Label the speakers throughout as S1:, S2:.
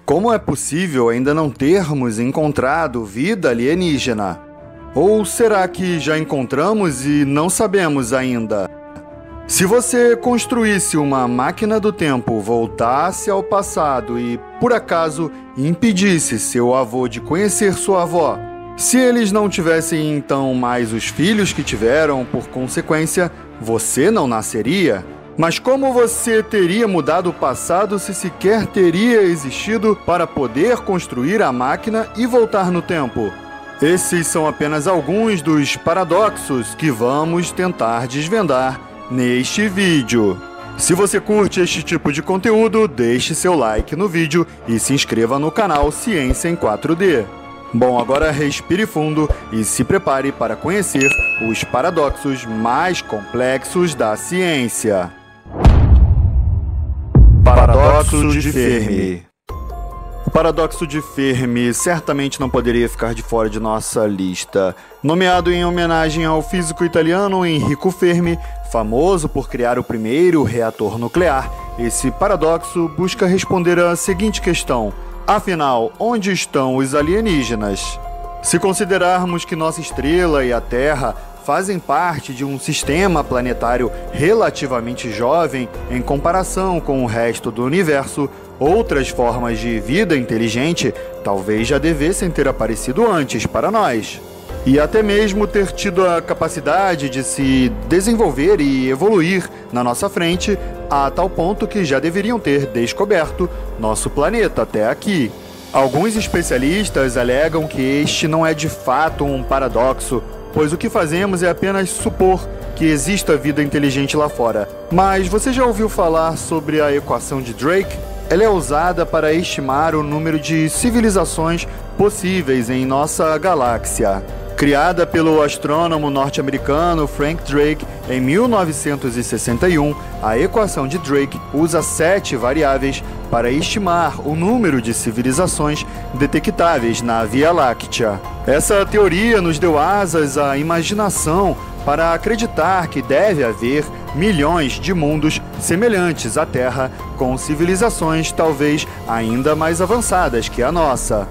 S1: Como é possível ainda não termos encontrado vida alienígena? Ou será que já encontramos e não sabemos ainda? Se você construísse uma máquina do tempo, voltasse ao passado e, por acaso, impedisse seu avô de conhecer sua avó, se eles não tivessem então mais os filhos que tiveram, por consequência, você não nasceria? Mas como você teria mudado o passado se sequer teria existido para poder construir a máquina e voltar no tempo? Esses são apenas alguns dos paradoxos que vamos tentar desvendar neste vídeo. Se você curte este tipo de conteúdo, deixe seu like no vídeo e se inscreva no canal Ciência em 4D. Bom, agora respire fundo e se prepare para conhecer os paradoxos mais complexos da ciência. Paradoxo de Fermi. O paradoxo de Fermi certamente não poderia ficar de fora de nossa lista. Nomeado em homenagem ao físico italiano Enrico Fermi, famoso por criar o primeiro reator nuclear, esse paradoxo busca responder à seguinte questão: afinal, onde estão os alienígenas? Se considerarmos que nossa estrela e a Terra fazem parte de um sistema planetário relativamente jovem em comparação com o resto do universo, outras formas de vida inteligente talvez já devessem ter aparecido antes para nós. E até mesmo ter tido a capacidade de se desenvolver e evoluir na nossa frente, a tal ponto que já deveriam ter descoberto nosso planeta até aqui. Alguns especialistas alegam que este não é de fato um paradoxo, pois o que fazemos é apenas supor que exista vida inteligente lá fora. Mas você já ouviu falar sobre a equação de Drake? Ela é usada para estimar o número de civilizações possíveis em nossa galáxia. Criada pelo astrônomo norte-americano Frank Drake em 1961, a equação de Drake usa 7 variáveis para estimar o número de civilizações detectáveis na Via Láctea. Essa teoria nos deu asas à imaginação para acreditar que deve haver milhões de mundos semelhantes à Terra, com civilizações talvez ainda mais avançadas que a nossa.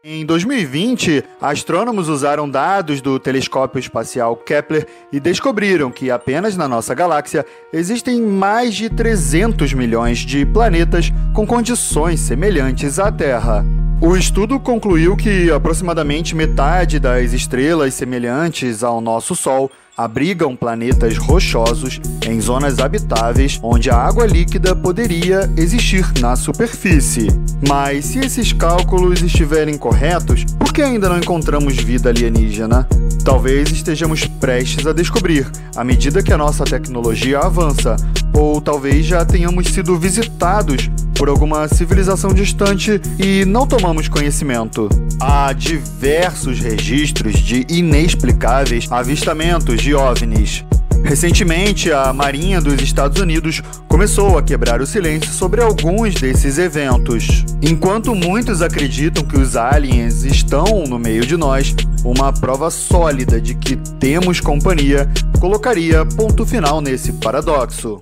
S1: Em 2020, astrônomos usaram dados do telescópio espacial Kepler e descobriram que apenas na nossa galáxia existem mais de 300 milhões de planetas com condições semelhantes à Terra. O estudo concluiu que aproximadamente metade das estrelas semelhantes ao nosso Sol abrigam planetas rochosos em zonas habitáveis onde a água líquida poderia existir na superfície. Mas se esses cálculos estiverem corretos, por que ainda não encontramos vida alienígena? Talvez estejamos prestes a descobrir, à medida que a nossa tecnologia avança, ou talvez já tenhamos sido visitados por alguma civilização distante e não tomamos conhecimento. Há diversos registros de inexplicáveis avistamentos de OVNIs. Recentemente, a Marinha dos Estados Unidos começou a quebrar o silêncio sobre alguns desses eventos. Enquanto muitos acreditam que os aliens estão no meio de nós, uma prova sólida de que temos companhia colocaria ponto final nesse paradoxo.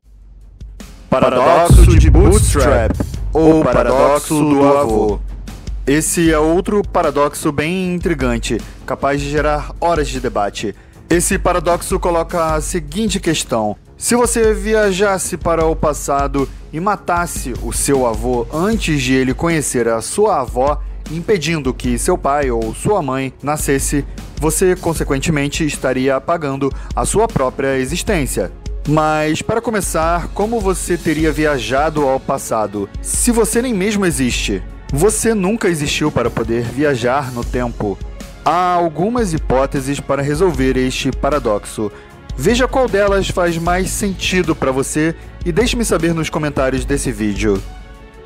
S1: Paradoxo de Bootstrap, ou paradoxo do avô. Esse é outro paradoxo bem intrigante, capaz de gerar horas de debate. Esse paradoxo coloca a seguinte questão: se você viajasse para o passado e matasse o seu avô antes de ele conhecer a sua avó, impedindo que seu pai ou sua mãe nascesse, você consequentemente estaria apagando a sua própria existência. Mas, para começar, como você teria viajado ao passado, se você nem mesmo existe? Você nunca existiu para poder viajar no tempo. Há algumas hipóteses para resolver este paradoxo. Veja qual delas faz mais sentido para você e deixe-me saber nos comentários desse vídeo.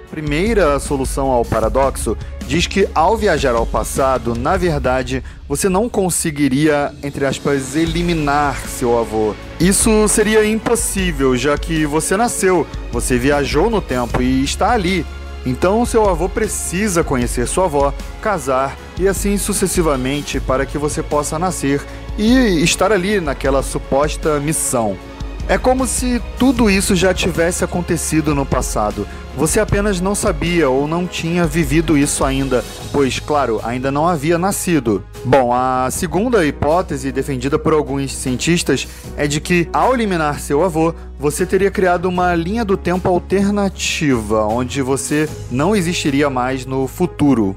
S1: A primeira solução ao paradoxo diz que ao viajar ao passado, na verdade, você não conseguiria, entre aspas, eliminar seu avô. Isso seria impossível, já que você nasceu, você viajou no tempo e está ali. Então, seu avô precisa conhecer sua avó, casar e assim sucessivamente para que você possa nascer e estar ali naquela suposta missão. É como se tudo isso já tivesse acontecido no passado. Você apenas não sabia ou não tinha vivido isso ainda, pois, claro, ainda não havia nascido. Bom, a segunda hipótese defendida por alguns cientistas é de que, ao eliminar seu avô, você teria criado uma linha do tempo alternativa, onde você não existiria mais no futuro.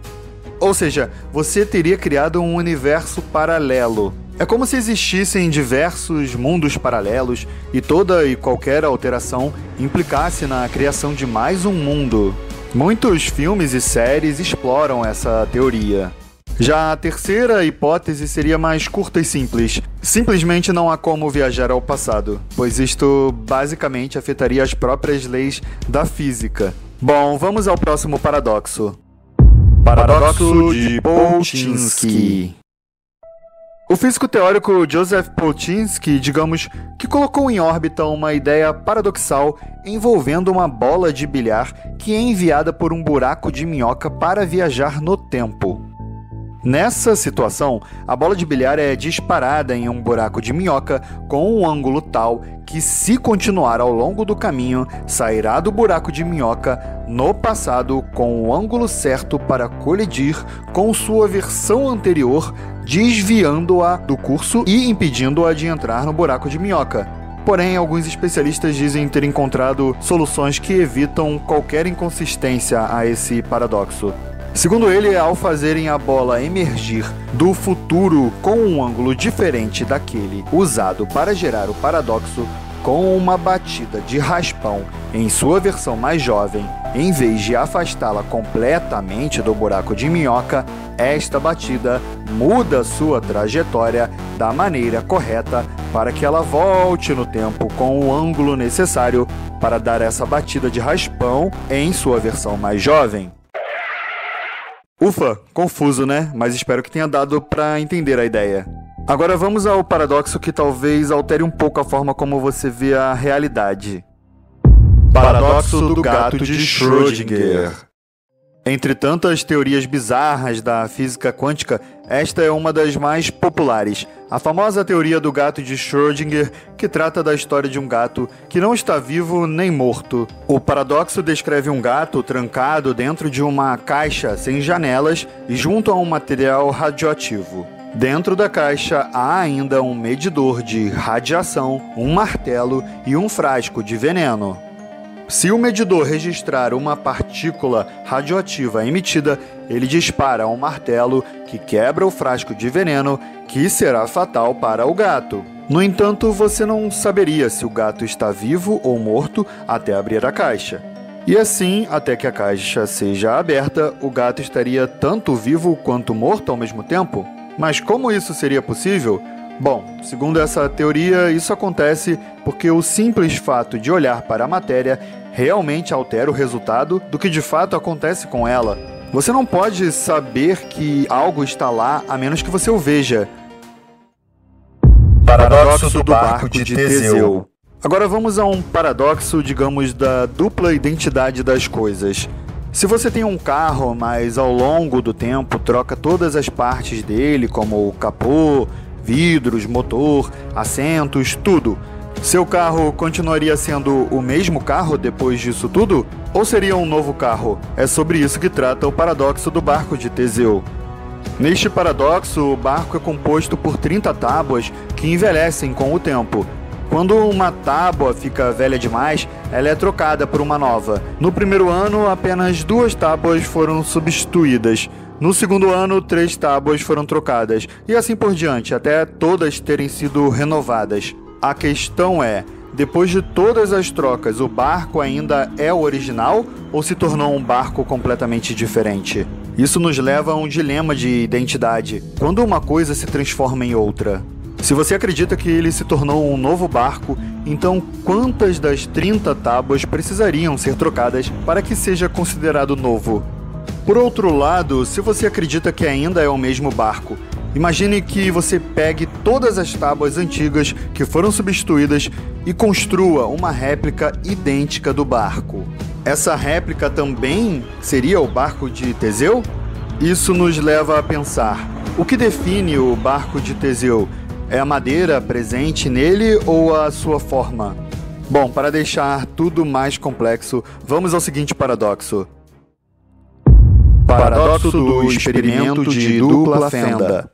S1: Ou seja, você teria criado um universo paralelo. É como se existissem diversos mundos paralelos e toda e qualquer alteração implicasse na criação de mais um mundo. Muitos filmes e séries exploram essa teoria. Já a terceira hipótese seria mais curta e simples. Simplesmente não há como viajar ao passado, pois isto basicamente afetaria as próprias leis da física. Bom, vamos ao próximo paradoxo. Paradoxo de Polchinski. O físico teórico Joseph Polchinski, digamos, que colocou em órbita uma ideia paradoxal envolvendo uma bola de bilhar que é enviada por um buraco de minhoca para viajar no tempo. Nessa situação, a bola de bilhar é disparada em um buraco de minhoca com um ângulo tal que, se continuar ao longo do caminho, sairá do buraco de minhoca no passado com o ângulo certo para colidir com sua versão anterior, desviando-a do curso e impedindo-a de entrar no buraco de minhoca. Porém, alguns especialistas dizem ter encontrado soluções que evitam qualquer inconsistência a esse paradoxo. Segundo ele, ao fazerem a bola emergir do futuro com um ângulo diferente daquele usado para gerar o paradoxo, com uma batida de raspão em sua versão mais jovem, em vez de afastá-la completamente do buraco de minhoca, esta batida muda sua trajetória da maneira correta para que ela volte no tempo com o ângulo necessário para dar essa batida de raspão em sua versão mais jovem. Ufa, confuso, né? Mas espero que tenha dado para entender a ideia. Agora vamos ao paradoxo que talvez altere um pouco a forma como você vê a realidade. Paradoxo do gato de Schrödinger. Entre tantas teorias bizarras da física quântica, esta é uma das mais populares. A famosa teoria do gato de Schrödinger, que trata da história de um gato que não está vivo nem morto. O paradoxo descreve um gato trancado dentro de uma caixa sem janelas e junto a um material radioativo. Dentro da caixa há ainda um medidor de radiação, um martelo e um frasco de veneno. Se o medidor registrar uma partícula radioativa emitida, ele dispara um martelo que quebra o frasco de veneno, que será fatal para o gato. No entanto, você não saberia se o gato está vivo ou morto até abrir a caixa. E assim, até que a caixa seja aberta, o gato estaria tanto vivo quanto morto ao mesmo tempo? Mas como isso seria possível? Bom, segundo essa teoria, isso acontece porque o simples fato de olhar para a matéria realmente altera o resultado do que de fato acontece com ela. Você não pode saber que algo está lá a menos que você o veja. Paradoxo do barco de Teseu. Agora vamos a um paradoxo, digamos, da dupla identidade das coisas. Se você tem um carro, mas ao longo do tempo troca todas as partes dele, como o capô, vidros, motor, assentos, tudo, seu carro continuaria sendo o mesmo carro depois disso tudo? Ou seria um novo carro? É sobre isso que trata o paradoxo do barco de Teseu. Neste paradoxo, o barco é composto por 30 tábuas que envelhecem com o tempo. Quando uma tábua fica velha demais, ela é trocada por uma nova. No primeiro ano, apenas 2 tábuas foram substituídas. No segundo ano, 3 tábuas foram trocadas. E assim por diante, até todas terem sido renovadas. A questão é, depois de todas as trocas, o barco ainda é o original ou se tornou um barco completamente diferente? Isso nos leva a um dilema de identidade. Quando uma coisa se transforma em outra? Se você acredita que ele se tornou um novo barco, então quantas das 30 tábuas precisariam ser trocadas para que seja considerado novo? Por outro lado, se você acredita que ainda é o mesmo barco, imagine que você pegue todas as tábuas antigas que foram substituídas e construa uma réplica idêntica do barco. Essa réplica também seria o barco de Teseu? Isso nos leva a pensar, o que define o barco de Teseu? É a madeira presente nele ou a sua forma? Bom, para deixar tudo mais complexo, vamos ao seguinte paradoxo. Paradoxo do experimento de dupla fenda.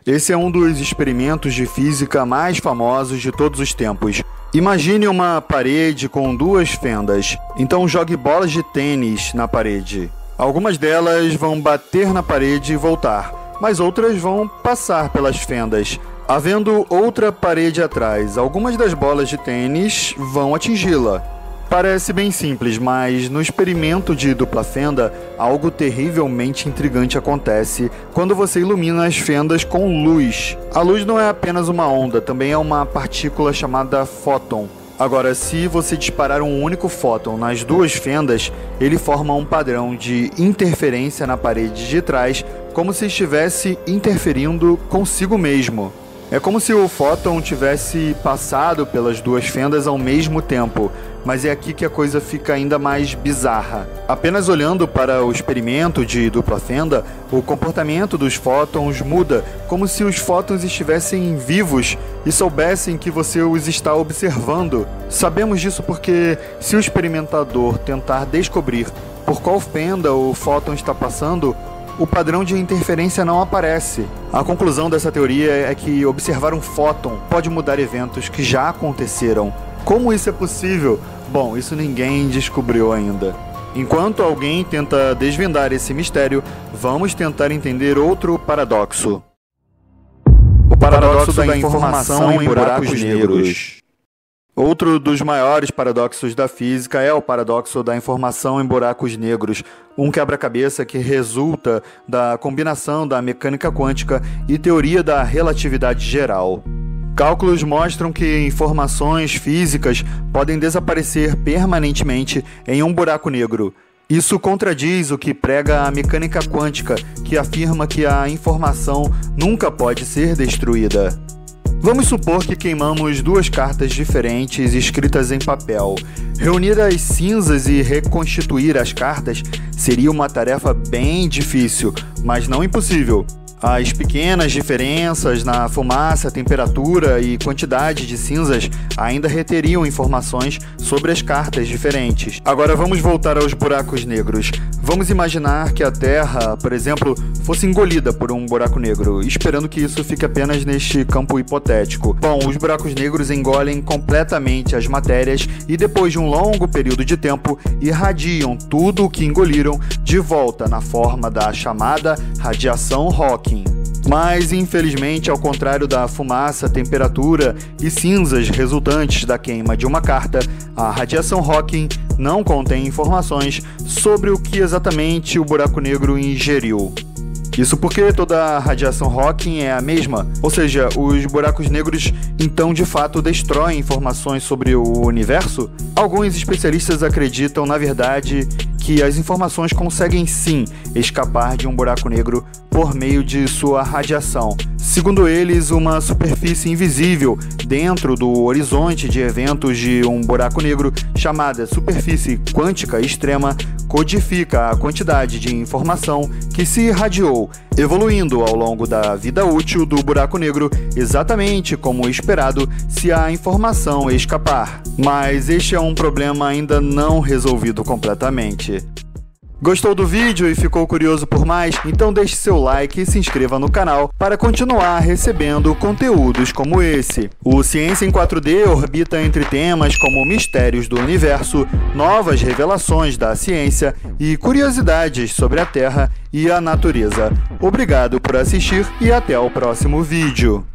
S1: Esse é um dos experimentos de física mais famosos de todos os tempos. Imagine uma parede com duas fendas. Então jogue bolas de tênis na parede. Algumas delas vão bater na parede e voltar, mas outras vão passar pelas fendas. Havendo outra parede atrás, algumas das bolas de tênis vão atingi-la. Parece bem simples, mas no experimento de dupla fenda, algo terrivelmente intrigante acontece quando você ilumina as fendas com luz. A luz não é apenas uma onda, também é uma partícula chamada fóton. Agora, se você disparar um único fóton nas duas fendas, ele forma um padrão de interferência na parede de trás, como se estivesse interferindo consigo mesmo. É como se o fóton tivesse passado pelas duas fendas ao mesmo tempo, mas é aqui que a coisa fica ainda mais bizarra. Apenas olhando para o experimento de dupla fenda, o comportamento dos fótons muda, como se os fótons estivessem vivos e soubessem que você os está observando. Sabemos disso porque, se o experimentador tentar descobrir por qual fenda o fóton está passando, o padrão de interferência não aparece. A conclusão dessa teoria é que observar um fóton pode mudar eventos que já aconteceram. Como isso é possível? Bom, isso ninguém descobriu ainda. Enquanto alguém tenta desvendar esse mistério, vamos tentar entender outro paradoxo. O paradoxo da informação em buracos negros. Outro dos maiores paradoxos da física é o paradoxo da informação em buracos negros, um quebra-cabeça que resulta da combinação da mecânica quântica e teoria da relatividade geral. Cálculos mostram que informações físicas podem desaparecer permanentemente em um buraco negro. Isso contradiz o que prega a mecânica quântica, que afirma que a informação nunca pode ser destruída. Vamos supor que queimamos duas cartas diferentes escritas em papel. Reunir as cinzas e reconstituir as cartas seria uma tarefa bem difícil, mas não impossível. As pequenas diferenças na fumaça, temperatura e quantidade de cinzas ainda reteriam informações sobre as cartas diferentes. Agora vamos voltar aos buracos negros. Vamos imaginar que a Terra, por exemplo, fosse engolida por um buraco negro, esperando que isso fique apenas neste campo hipotético. Bom, os buracos negros engolem completamente as matérias e depois de um longo período de tempo, irradiam tudo o que engoliram de volta na forma da chamada radiação Hawking. Mas, infelizmente, ao contrário da fumaça, temperatura e cinzas resultantes da queima de uma carta, a radiação Hawking não contém informações sobre o que exatamente o buraco negro ingeriu. Isso porque toda a radiação Hawking é a mesma, ou seja, os buracos negros então de fato destroem informações sobre o universo? Alguns especialistas acreditam, na verdade, que as informações conseguem sim escapar de um buraco negro por meio de sua radiação. Segundo eles, uma superfície invisível dentro do horizonte de eventos de um buraco negro, chamada superfície quântica extrema, codifica a quantidade de informação que se irradiou, evoluindo ao longo da vida útil do buraco negro, exatamente como esperado se a informação escapar. Mas este é um problema ainda não resolvido completamente. Gostou do vídeo e ficou curioso por mais? Então deixe seu like e se inscreva no canal para continuar recebendo conteúdos como esse. O Ciência em 4D orbita entre temas como mistérios do universo, novas revelações da ciência e curiosidades sobre a Terra e a natureza. Obrigado por assistir e até o próximo vídeo.